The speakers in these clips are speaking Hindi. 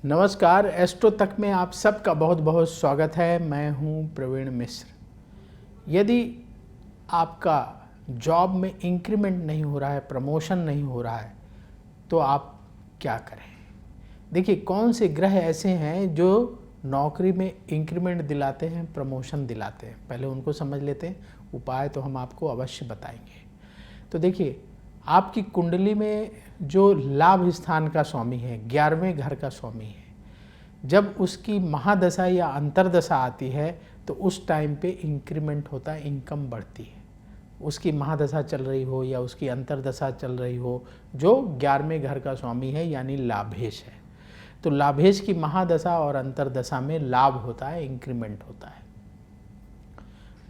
नमस्कार, एस्ट्रो तक में आप सबका बहुत बहुत स्वागत है। मैं हूं प्रवीण मिश्र। यदि आपका जॉब में इंक्रीमेंट नहीं हो रहा है, प्रमोशन नहीं हो रहा है, तो आप क्या करें? देखिए, कौन से ग्रह ऐसे हैं जो नौकरी में इंक्रीमेंट दिलाते हैं, प्रमोशन दिलाते हैं, पहले उनको समझ लेते हैं। उपाय तो हम आपको अवश्य बताएंगे। तो देखिए, आपकी कुंडली में जो लाभ स्थान का स्वामी है, 11वें घर का स्वामी है, जब उसकी महादशा या अंतरदशा आती है तो उस टाइम पे इंक्रीमेंट होता है, इनकम बढ़ती है। उसकी महादशा चल रही हो या उसकी अंतरदशा चल रही हो, जो 11वें घर का स्वामी है यानी लाभेश है, तो लाभेश की महादशा और अंतरदशा में लाभ होता है, इंक्रीमेंट होता है।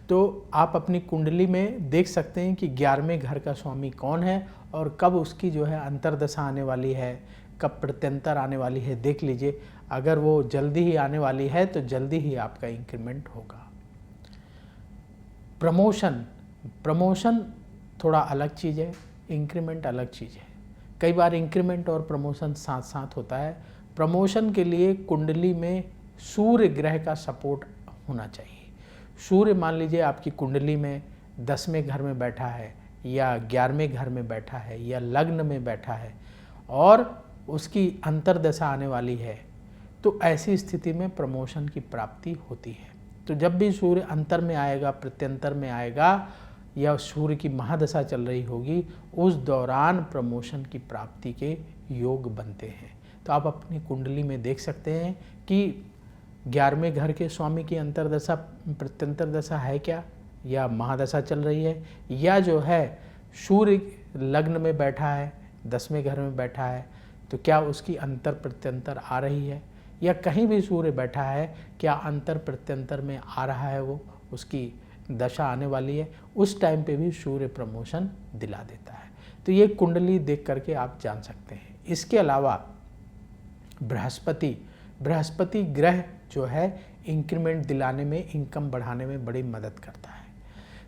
तो आप अपनी कुंडली में देख सकते हैं कि 11वें घर का स्वामी कौन है और कब उसकी जो है अंतरदशा आने वाली है, कब प्रत्यंतर आने वाली है, देख लीजिए। अगर वो जल्दी ही आने वाली है तो जल्दी ही आपका इंक्रीमेंट होगा। प्रमोशन थोड़ा अलग चीज़ है, इंक्रीमेंट अलग चीज़ है। कई बार इंक्रीमेंट और प्रमोशन साथ साथ होता है। प्रमोशन के लिए कुंडली में सूर्य ग्रह का सपोर्ट होना चाहिए। सूर्य मान लीजिए आपकी कुंडली में 10वें घर में बैठा है या 11वें घर में बैठा है या लग्न में बैठा है और उसकी अंतरदशा आने वाली है, तो ऐसी स्थिति में प्रमोशन की प्राप्ति होती है। तो जब भी सूर्य अंतर में आएगा, प्रत्यंतर में आएगा या सूर्य की महादशा चल रही होगी, उस दौरान प्रमोशन की प्राप्ति के योग बनते हैं। तो आप अपनी कुंडली में देख सकते हैं कि 11वें घर के स्वामी की अंतरदशा प्रत्यंतर दशा है क्या, या महादशा चल रही है, या जो है सूर्य लग्न में बैठा है, 10वें घर में बैठा है, तो क्या उसकी अंतर प्रत्यंतर आ रही है, या कहीं भी सूर्य बैठा है, क्या अंतर प्रत्यंतर में आ रहा है, वो उसकी दशा आने वाली है। उस टाइम पे भी सूर्य प्रमोशन दिला देता है। तो ये कुंडली देख करके आप जान सकते हैं। इसके अलावा बृहस्पति ग्रह जो है इंक्रीमेंट दिलाने में, इनकम बढ़ाने में बड़ी मदद करता है।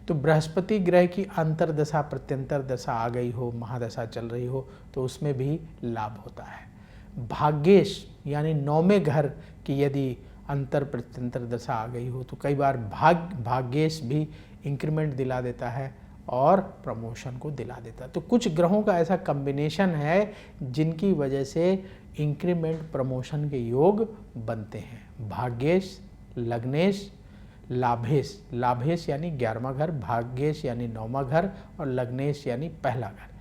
तो बृहस्पति ग्रह की अंतरदशा प्रत्यंतर दशा आ गई हो, महादशा चल रही हो, तो उसमें भी लाभ होता है। भाग्येश यानी 9वें घर की यदि अंतर प्रत्यंतर दशा आ गई हो, तो कई बार भाग्येश भी इंक्रीमेंट दिला देता है और प्रमोशन को दिला देता है। तो कुछ ग्रहों का ऐसा कॉम्बिनेशन है जिनकी वजह से इंक्रीमेंट प्रमोशन के योग बनते हैं। भाग्येश, लग्नेश, लाभेश यानी 11वां घर, भाग्येश यानी 9वां घर और लग्नेश यानी पहला घर।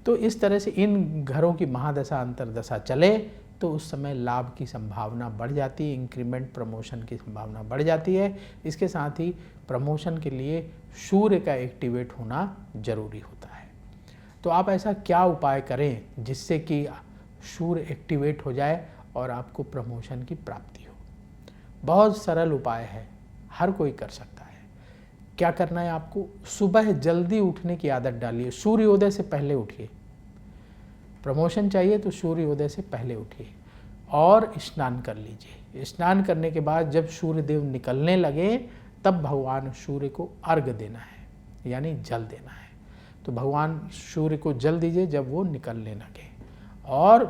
तो इस तरह से इन घरों की महादशा अंतरदशा चले तो उस समय लाभ की संभावना बढ़ जाती है, इंक्रीमेंट प्रमोशन की संभावना बढ़ जाती है। इसके साथ ही प्रमोशन के लिए सूर्य का एक्टिवेट होना जरूरी होता है। तो आप ऐसा क्या उपाय करें जिससे कि सूर्य एक्टिवेट हो जाए और आपको प्रमोशन की प्राप्ति हो? बहुत सरल उपाय है, हर कोई कर सकता है। क्या करना है आपको? सुबह जल्दी उठने की आदत डालिए, सूर्योदय से पहले उठिए। प्रमोशन चाहिए तो सूर्योदय से पहले उठिए और स्नान कर लीजिए। स्नान करने के बाद जब सूर्यदेव निकलने लगे तब भगवान सूर्य को अर्घ देना है, यानी जल देना है। तो भगवान सूर्य को जल दीजिए जब वो निकलने लगे, और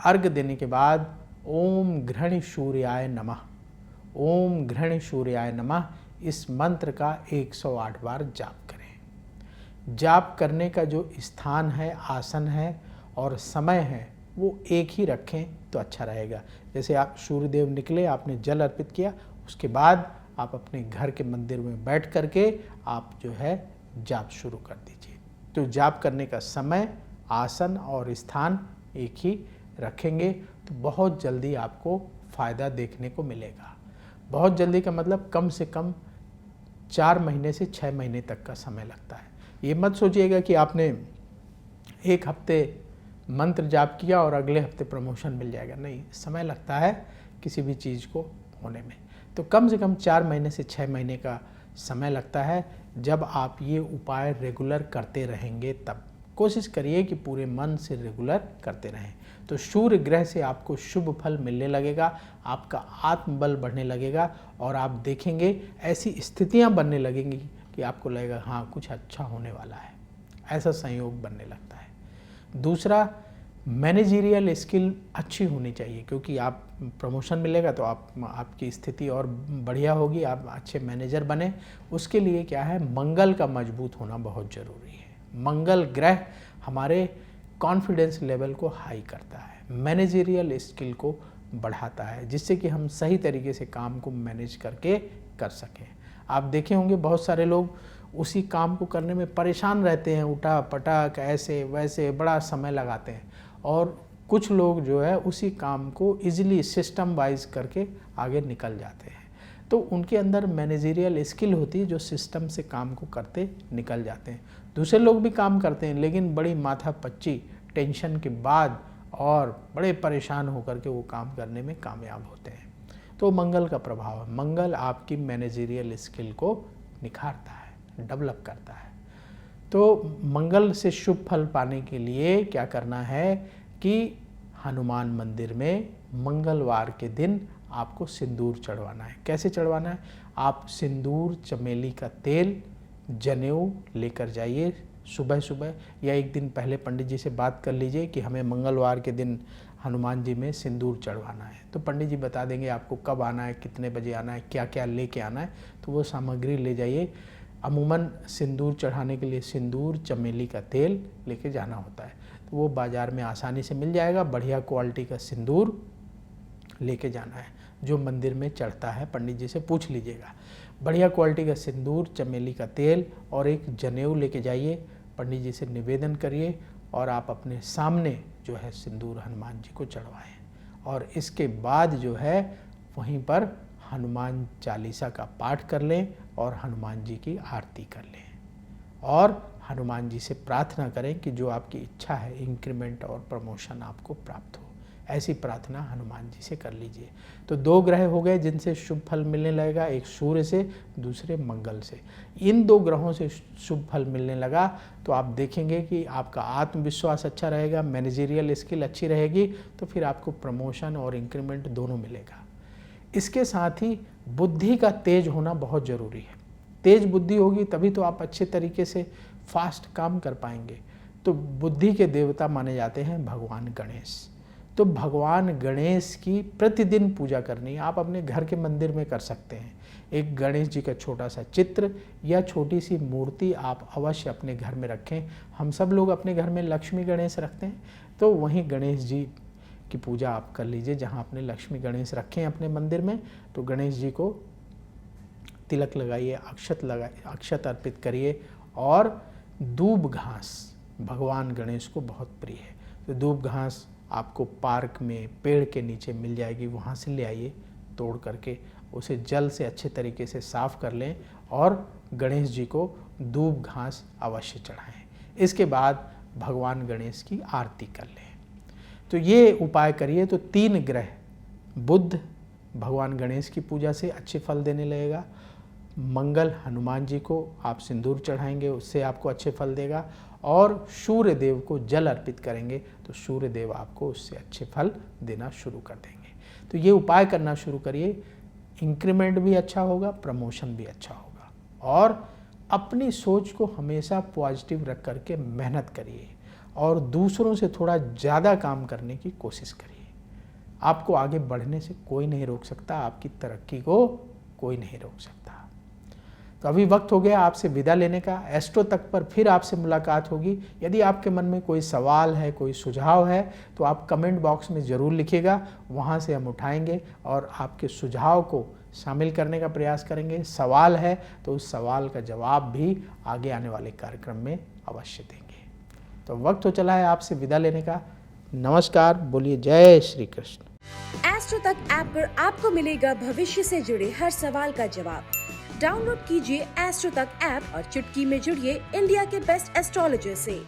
अर्घ देने के बाद ओम घृण सूर्याय नमः, ओम घृण सूर्याय नमः, इस मंत्र का 108 बार जाप करें। जाप करने का जो स्थान है, आसन है और समय है, वो एक ही रखें तो अच्छा रहेगा। जैसे आप सूर्यदेव निकले, आपने जल अर्पित किया, उसके बाद आप अपने घर के मंदिर में बैठ करके आप जो है जाप शुरू कर दीजिए। तो जाप करने का समय, आसन और स्थान एक ही रखेंगे तो बहुत जल्दी आपको फ़ायदा देखने को मिलेगा। बहुत जल्दी का मतलब कम से कम 4 महीने से 6 महीने तक का समय लगता है। ये मत सोचिएगा कि आपने एक हफ्ते मंत्र जाप किया और अगले हफ्ते प्रमोशन मिल जाएगा। नहीं, समय लगता है किसी भी चीज़ को होने में। तो कम से कम 4 महीने से 6 महीने का समय लगता है। जब आप ये उपाय रेगुलर करते रहेंगे तब कोशिश करिए कि पूरे मन से रेगुलर करते रहें, तो सूर्य ग्रह से आपको शुभ फल मिलने लगेगा, आपका आत्मबल बढ़ने लगेगा और आप देखेंगे ऐसी स्थितियां बनने लगेंगी कि आपको लगेगा हाँ कुछ अच्छा होने वाला है, ऐसा संयोग बनने लगता है। दूसरा, मैनेजरियल स्किल अच्छी होनी चाहिए, क्योंकि आप प्रमोशन मिलेगा तो आपकी स्थिति और बढ़िया होगी, आप अच्छे मैनेजर बने। उसके लिए क्या है, मंगल का मजबूत होना बहुत ज़रूरी है। मंगल ग्रह हमारे कॉन्फिडेंस लेवल को हाई करता है, मैनेजरियल स्किल को बढ़ाता है, जिससे कि हम सही तरीके से काम को मैनेज करके कर सकें। आप देखे होंगे बहुत सारे लोग उसी काम को करने में परेशान रहते हैं, उठा पटक ऐसे वैसे बड़ा समय लगाते हैं, और कुछ लोग जो है उसी काम को इजीली सिस्टम वाइज करके आगे निकल जाते हैं। तो उनके अंदर मैनेजरियल स्किल होती है जो सिस्टम से काम को करते निकल जाते हैं। दूसरे लोग भी काम करते हैं लेकिन बड़ी माथापच्ची टेंशन के बाद और बड़े परेशान होकर के वो काम करने में कामयाब होते हैं। तो मंगल का प्रभाव है, मंगल आपकी मैनेजरियल स्किल को निखारता है, डेवलप करता है। तो मंगल से शुभ फल पाने के लिए क्या करना है कि हनुमान मंदिर में मंगलवार के दिन आपको सिंदूर चढ़वाना है। कैसे चढ़वाना है, आप सिंदूर, चमेली का तेल, जनेऊ लेकर जाइए सुबह सुबह, या एक दिन पहले पंडित जी से बात कर लीजिए कि हमें मंगलवार के दिन हनुमान जी में सिंदूर चढ़वाना है। तो पंडित जी बता देंगे आपको कब आना है, कितने बजे आना है, क्या क्या लेके आना है, तो वो सामग्री ले जाइए। अमूमन सिंदूर चढ़ाने के लिए सिंदूर, चमेली का तेल लेके जाना होता है, तो वो बाज़ार में आसानी से मिल जाएगा। बढ़िया क्वालिटी का सिंदूर लेके जाना है, जो मंदिर में चढ़ता है पंडित जी से पूछ लीजिएगा। बढ़िया क्वालिटी का सिंदूर, चमेली का तेल और एक जनेऊ लेके जाइए, पंडित जी से निवेदन करिए और आप अपने सामने जो है सिंदूर हनुमान जी को चढ़वाएं। और इसके बाद जो है वहीं पर हनुमान चालीसा का पाठ कर लें और हनुमान जी की आरती कर लें, और हनुमान जी से प्रार्थना करें कि जो आपकी इच्छा है इंक्रीमेंट और प्रमोशन आपको प्राप्त हो। ऐसी प्रार्थना हनुमान जी से कर लीजिए। तो 2 ग्रह हो गए जिनसे शुभ फल मिलने लगेगा, एक सूर्य से, दूसरे मंगल से। इन 2 ग्रहों से शुभ फल मिलने लगा तो आप देखेंगे कि आपका आत्मविश्वास अच्छा रहेगा, मैनेजरियल स्किल अच्छी रहेगी, तो फिर आपको प्रमोशन और इंक्रीमेंट दोनों मिलेगा। इसके साथ ही बुद्धि का तेज होना बहुत ज़रूरी है। तेज बुद्धि होगी तभी तो आप अच्छे तरीके से फास्ट काम कर पाएंगे। तो बुद्धि के देवता माने जाते हैं भगवान गणेश। तो भगवान गणेश की प्रतिदिन पूजा करनी आप अपने घर के मंदिर में कर सकते हैं। एक गणेश जी का छोटा सा चित्र या छोटी सी मूर्ति आप अवश्य अपने घर में रखें। हम सब लोग अपने घर में लक्ष्मी गणेश रखते हैं, तो वहीं गणेश जी की पूजा आप कर लीजिए। जहां आपने लक्ष्मी गणेश रखे हैं अपने मंदिर में, तो गणेश जी को तिलक लगाइए, अक्षत अर्पित करिए। और दूब घास भगवान गणेश को बहुत प्रिय है, तो दूब घास आपको पार्क में पेड़ के नीचे मिल जाएगी, वहाँ से ले आइए तोड़ करके, उसे जल से अच्छे तरीके से साफ़ कर लें और गणेश जी को दूब घास अवश्य चढ़ाएं। इसके बाद भगवान गणेश की आरती कर लें। तो ये उपाय करिए तो 3 ग्रह, बुध भगवान गणेश की पूजा से अच्छे फल देने लगेगा, मंगल हनुमान जी को आप सिंदूर चढ़ाएंगे उससे आपको अच्छे फल देगा, और सूर्य देव को जल अर्पित करेंगे तो सूर्य देव आपको उससे अच्छे फल देना शुरू कर देंगे। तो ये उपाय करना शुरू करिए, इंक्रीमेंट भी अच्छा होगा, प्रमोशन भी अच्छा होगा। और अपनी सोच को हमेशा पॉजिटिव रख करके मेहनत करिए और दूसरों से थोड़ा ज़्यादा काम करने की कोशिश करिए। आपको आगे बढ़ने से कोई नहीं रोक सकता, आपकी तरक्की को कोई नहीं रोक सकता। तो अभी वक्त हो गया आपसे विदा लेने का। एस्ट्रो तक पर फिर आपसे मुलाकात होगी। यदि आपके मन में कोई सवाल है, कोई सुझाव है, तो आप कमेंट बॉक्स में ज़रूर लिखिएगा, वहाँ से हम उठाएंगे और आपके सुझाव को शामिल करने का प्रयास करेंगे। सवाल है तो उस सवाल का जवाब भी आगे आने वाले कार्यक्रम में अवश्य देंगे। तो वक्त हो चला है आपसे विदा लेने का। नमस्कार, बोलिए जय श्री कृष्ण। एस्ट्रो तक ऐप पर आपको मिलेगा भविष्य से जुड़े हर सवाल का जवाब। डाउनलोड कीजिए एस्ट्रो तक ऐप और चुटकी में जुड़िए इंडिया के बेस्ट एस्ट्रोलॉजर से।